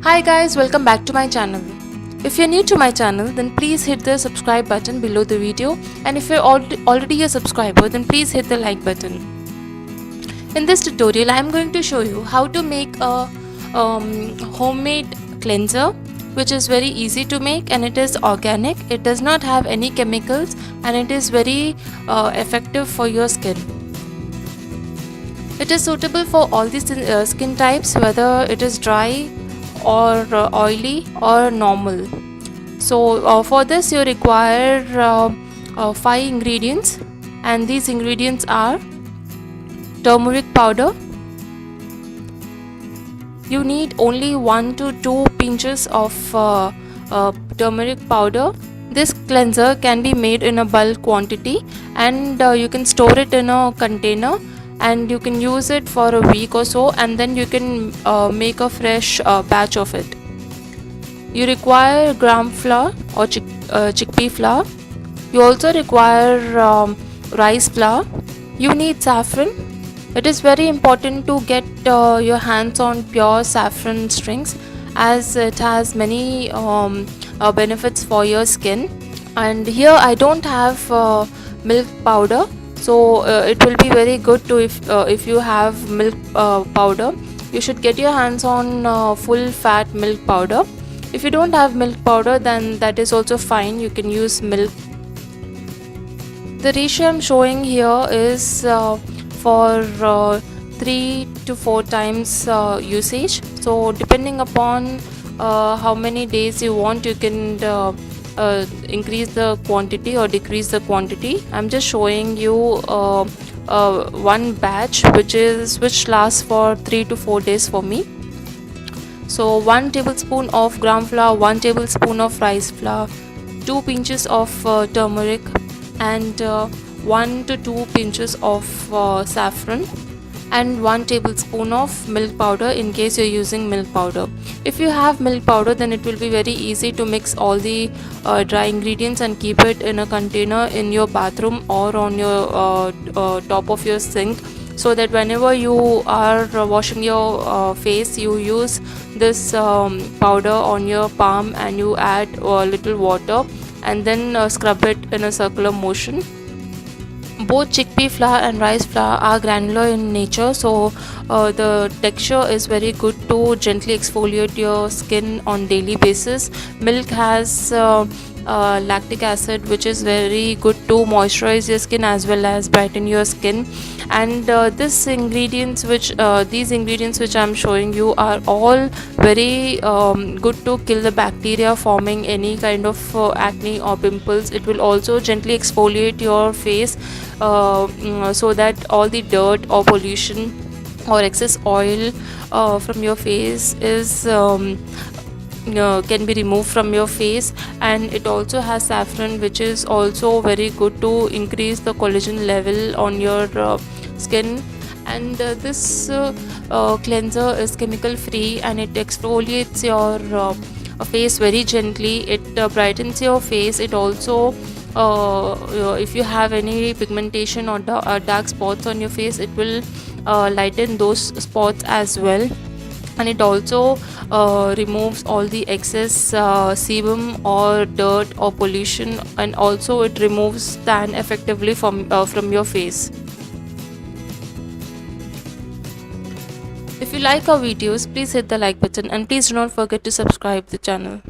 Hi guys, welcome back to my channel. If you're new to my channel, then please hit the subscribe button below the video, and if you're already a subscriber, then please hit the like button. In this tutorial, I am going to show you how to make a homemade cleanser, which is very easy to make and it is organic. It does not have any chemicals and it is very effective for your skin. It is suitable for all these skin types, whether it is dry or oily or normal. So for this you require 5 ingredients, and these ingredients are turmeric powder. You need only 1 to 2 pinches of turmeric powder. This cleanser can be made in a bulk quantity, and you can store it in a container and you can use it for a week or so, and then you can make a fresh batch of it. You require gram flour or chickpea flour. You also require rice flour. You need saffron. It is very important to get your hands on pure saffron strings, as it has many benefits for your skin. And here I don't have milk powder, so it will be very good to if you have milk powder. You should get your hands on full fat milk powder. If you don't have milk powder, then that is also fine, you can use milk. The ratio I'm showing here is for 3 to 4 times usage. So depending upon how many days you want, you can increase the quantity or decrease the quantity. I'm just showing you one batch which lasts for 3 to 4 days for me. So 1 tablespoon of gram flour, 1 tablespoon of rice flour, 2 pinches of turmeric, and 1 to 2 pinches of saffron, and 1 tablespoon of milk powder in case you're using milk powder. If you have milk powder, then it will be very easy to mix all the dry ingredients and keep it in a container in your bathroom or on your top of your sink, so that whenever you are washing your face, you use this powder on your palm and you add a little water and then scrub it in a circular motion. Both chickpea flour and rice flour are granular in nature, so the texture is very good to gently exfoliate your skin on daily basis. Milk has lactic acid, which is very good to moisturize your skin as well as brighten your skin. And these ingredients which I'm showing you are all very good to kill the bacteria forming any kind of acne or pimples. It will also gently exfoliate your face so that all the dirt or pollution or excess oil from your face is can be removed from your face. And it also has saffron, which is also very good to increase the collagen level on your skin. And this cleanser is chemical free and it exfoliates your face very gently. It brightens your face. It also if you have any pigmentation or dark spots on your face, it will lighten those spots as well. And it also removes all the excess sebum or dirt or pollution, and also it removes tan effectively from your face. If you like our videos, please hit the like button and please do not forget to subscribe the channel.